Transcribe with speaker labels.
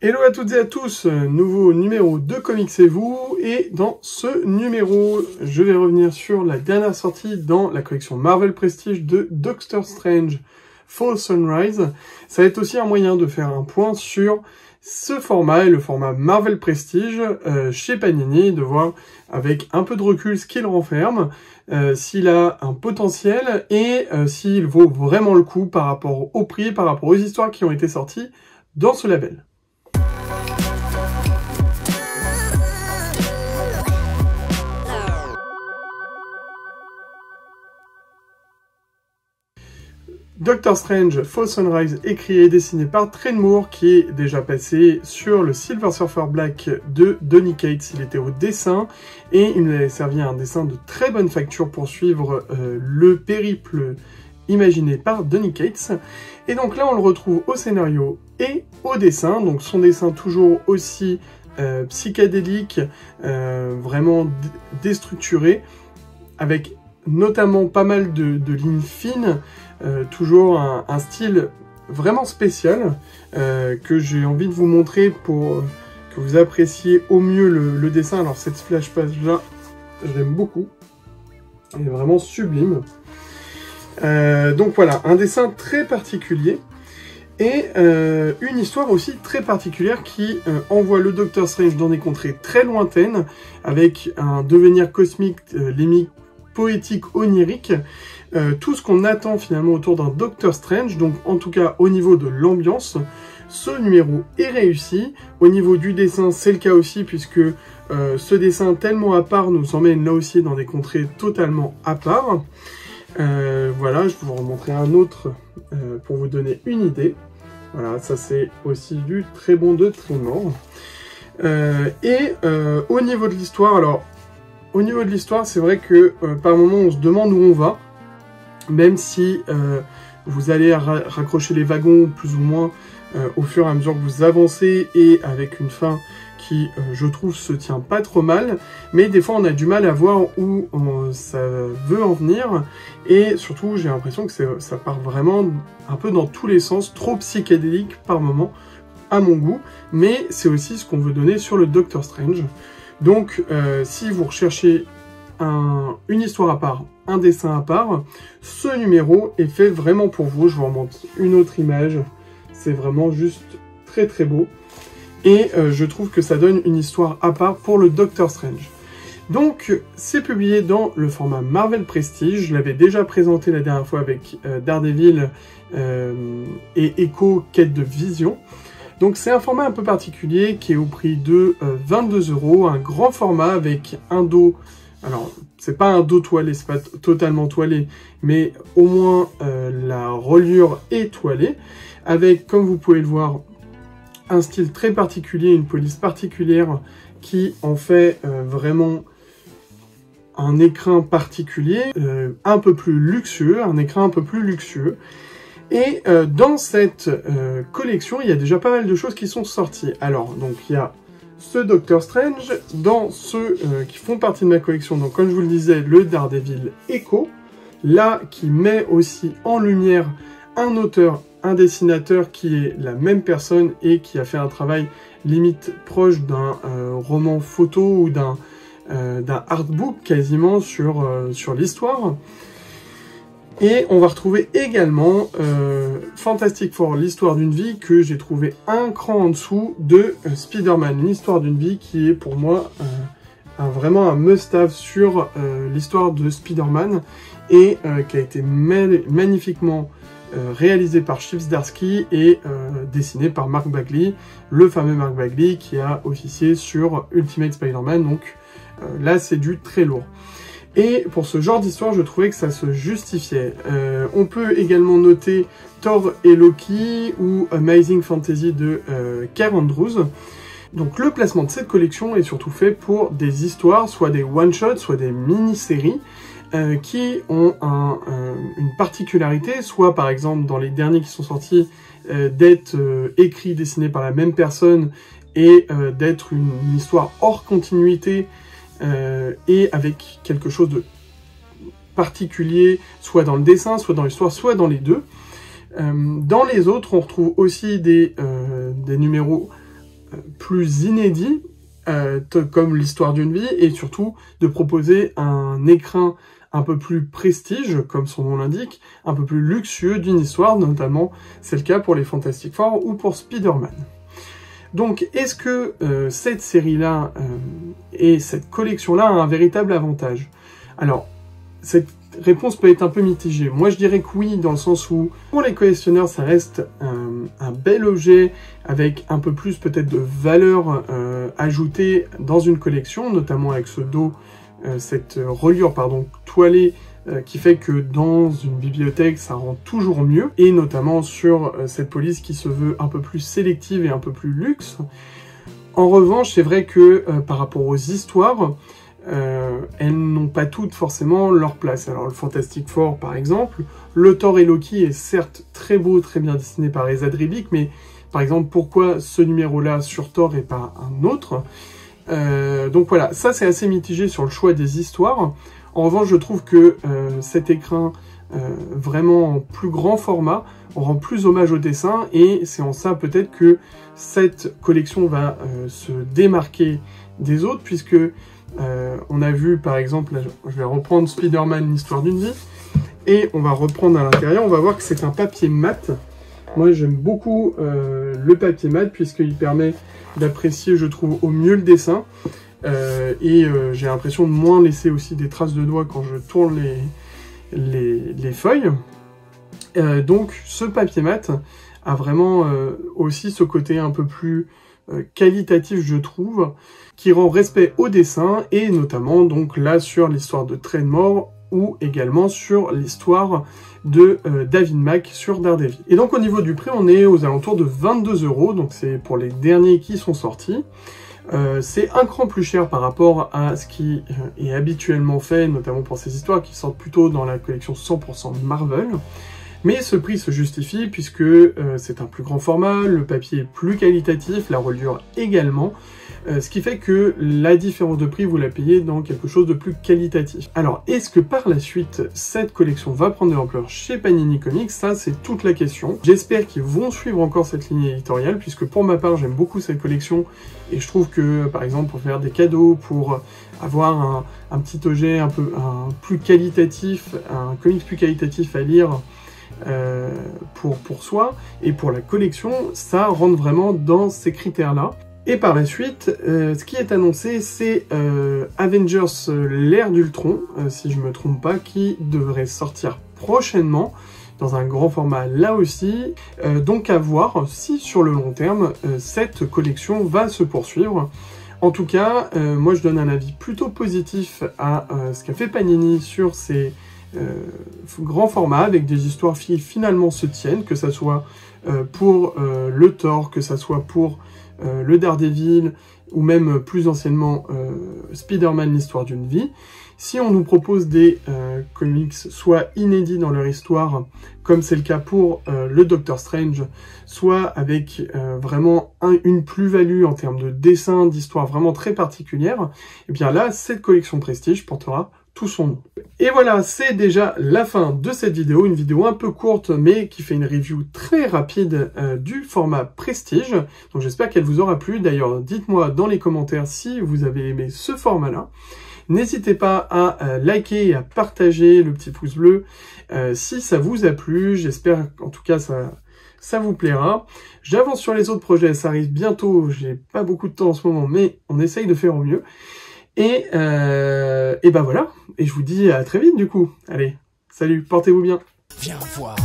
Speaker 1: Hello à toutes et à tous, nouveau numéro de Comics et vous, et dans ce numéro, je vais revenir sur la dernière sortie dans la collection Marvel Prestige de Doctor Strange Fall Sunrise. Ça va être aussi un moyen de faire un point sur ce format et le format Marvel Prestige chez Panini, de voir avec un peu de recul ce qu'il renferme, s'il a un potentiel et s'il vaut vraiment le coup par rapport au prix, par rapport aux histoires qui ont été sorties dans ce label. Doctor Strange Fall Sunrise, écrit et dessiné par Train Moore, qui est déjà passé sur le Silver Surfer Black de Donny Cates. Il était au dessin et il nous avait servi à un dessin de très bonne facture pour suivre le périple imaginé par Donny Cates. Et donc là, on le retrouve au scénario et au dessin. Donc son dessin toujours aussi psychédélique, vraiment déstructuré, avec notamment pas mal de lignes fines. Toujours un style vraiment spécial que j'ai envie de vous montrer pour que vous appréciez au mieux le dessin. Alors cette splash page là, je l'aime beaucoup, elle est vraiment sublime. Donc voilà, un dessin très particulier et une histoire aussi très particulière qui envoie le Docteur Strange dans des contrées très lointaines avec un devenir cosmique, limite poétique, onirique. Tout ce qu'on attend finalement autour d'un Doctor Strange, donc en tout cas au niveau de l'ambiance, ce numéro est réussi. Au niveau du dessin, c'est le cas aussi, puisque ce dessin tellement à part nous emmène là aussi dans des contrées totalement à part. Voilà, je vais vous remontrer un autre pour vous donner une idée. Voilà, ça c'est aussi du très bon de Train Moore. Au niveau de l'histoire, alors au niveau de l'histoire, c'est vrai que par moment on se demande où on va. Même si vous allez raccrocher les wagons plus ou moins au fur et à mesure que vous avancez et avec une fin qui, je trouve, se tient pas trop mal. Mais des fois, on a du mal à voir où ça veut en venir. Et surtout, j'ai l'impression que ça part vraiment un peu dans tous les sens, trop psychédélique par moment, à mon goût. Mais c'est aussi ce qu'on veut donner sur le Doctor Strange. Donc, si vous recherchez une histoire à part, un dessin à part, ce numéro est fait vraiment pour vous. Je vous remontre une autre image, c'est vraiment juste très très beau, et je trouve que ça donne une histoire à part pour le Doctor Strange. Donc c'est publié dans le format Marvel Prestige, je l'avais déjà présenté la dernière fois avec Daredevil et Echo Quête de Vision. Donc c'est un format un peu particulier qui est au prix de 22 €, un grand format avec un dos. Alors, c'est pas un dos toilé, c'est pas totalement toilé, mais au moins la reliure est toilée, avec, comme vous pouvez le voir, un style très particulier, une police particulière qui en fait vraiment un écrin particulier, un peu plus luxueux, un écrin un peu plus luxueux. Et dans cette collection, il y a déjà pas mal de choses qui sont sorties. Alors, donc il y a ce Doctor Strange, dans ceux qui font partie de ma collection, donc comme je vous le disais, le Daredevil Echo, là qui met aussi en lumière un auteur, un dessinateur qui est la même personne et qui a fait un travail limite proche d'un roman photo ou d'un artbook quasiment sur l'histoire. Et on va retrouver également Fantastic Four, l'histoire d'une vie, que j'ai trouvé un cran en dessous de Spider-Man, l'histoire d'une vie, qui est pour moi vraiment un must-have sur l'histoire de Spider-Man, et qui a été magnifiquement réalisé par Chip Zdarsky et dessiné par Mark Bagley, le fameux Mark Bagley qui a officié sur Ultimate Spider-Man, donc là c'est du très lourd. Et pour ce genre d'histoire, je trouvais que ça se justifiait. On peut également noter Thor et Loki ou Amazing Fantasy de Care Andrews. Donc le placement de cette collection est surtout fait pour des histoires, soit des one-shots, soit des mini-séries, qui ont une particularité, soit par exemple dans les derniers qui sont sortis, d'être écrits, dessinés par la même personne, et d'être une histoire hors continuité, et avec quelque chose de particulier, soit dans le dessin, soit dans l'histoire, soit dans les deux. Dans les autres, on retrouve aussi des numéros plus inédits, comme l'histoire d'une vie, et surtout de proposer un écrin un peu plus prestige, comme son nom l'indique, un peu plus luxueux d'une histoire, notamment c'est le cas pour les Fantastic Four ou pour Spider-Man. Donc, est-ce que cette série-là et cette collection-là a un véritable avantage? Alors, cette réponse peut être un peu mitigée. Moi, je dirais que oui, dans le sens où, pour les collectionneurs, ça reste un bel objet avec un peu plus peut-être de valeur ajoutée dans une collection, notamment avec ce dos, cette reliure, pardon, toilée, qui fait que dans une bibliothèque, ça rend toujours mieux, et notamment sur cette police qui se veut un peu plus sélective et un peu plus luxe. En revanche, c'est vrai que par rapport aux histoires, elles n'ont pas toutes forcément leur place. Alors le Fantastic Four par exemple, le Thor et Loki est certes très beau, très bien dessiné par Esad Ribic, mais par exemple pourquoi ce numéro-là sur Thor et pas un autre? Donc voilà, ça c'est assez mitigé sur le choix des histoires. En revanche, je trouve que cet écrin vraiment en plus grand format, on rend plus hommage au dessin, et c'est en ça peut-être que cette collection va se démarquer des autres, puisque on a vu par exemple, là, je vais reprendre Spider-Man, l'histoire d'une vie, et on va reprendre à l'intérieur, on va voir que c'est un papier mat. Moi j'aime beaucoup le papier mat, puisqu'il permet d'apprécier, je trouve, au mieux le dessin, et j'ai l'impression de moins laisser aussi des traces de doigts quand je tourne les feuilles. Donc ce papier mat a vraiment aussi ce côté un peu plus qualitatif, je trouve, qui rend respect au dessin, et notamment donc là sur l'histoire de Trenmore, ou également sur l'histoire de David Mack sur Daredevil. Et donc au niveau du prix, on est aux alentours de 22 €, donc c'est pour les derniers qui sont sortis. C'est un cran plus cher par rapport à ce qui est habituellement fait, notamment pour ces histoires qui sortent plutôt dans la collection 100% Marvel. Mais ce prix se justifie puisque c'est un plus grand format, le papier est plus qualitatif, la reliure également, ce qui fait que la différence de prix, vous la payez dans quelque chose de plus qualitatif. Alors, est-ce que par la suite, cette collection va prendre de l'ampleur chez Panini Comics? Ça, c'est toute la question. J'espère qu'ils vont suivre encore cette ligne éditoriale, puisque pour ma part, j'aime beaucoup cette collection, et je trouve que, par exemple, pour faire des cadeaux, pour avoir un petit objet un plus qualitatif, un comics plus qualitatif à lire, pour soi et pour la collection, ça rentre vraiment dans ces critères-là. Et par la suite, ce qui est annoncé, c'est Avengers l'ère d'Ultron, si je me trompe pas, qui devrait sortir prochainement, dans un grand format là aussi. Donc à voir si sur le long terme, cette collection va se poursuivre. En tout cas, moi je donne un avis plutôt positif à ce qu'a fait Panini sur ces grands formats, avec des histoires qui finalement se tiennent, que ça soit pour le Thor, que ça soit pour le Daredevil, ou même plus anciennement Spider-Man, l'histoire d'une vie. Si on nous propose des comics soit inédits dans leur histoire, comme c'est le cas pour le Doctor Strange, soit avec vraiment une plus-value en termes de dessin, d'histoire vraiment très particulière, et bien là, cette collection Prestige portera tout son nom. Et voilà, c'est déjà la fin de cette vidéo, une vidéo un peu courte, mais qui fait une review très rapide du format Prestige. Donc j'espère qu'elle vous aura plu. D'ailleurs, dites-moi dans les commentaires si vous avez aimé ce format-là. N'hésitez pas à liker et à partager le petit pouce bleu si ça vous a plu. J'espère qu'en tout cas ça vous plaira. J'avance sur les autres projets, ça arrive bientôt. J'ai pas beaucoup de temps en ce moment, mais on essaye de faire au mieux. Et ben voilà, et je vous dis à très vite du coup. Allez, salut, portez-vous bien.
Speaker 2: Viens voir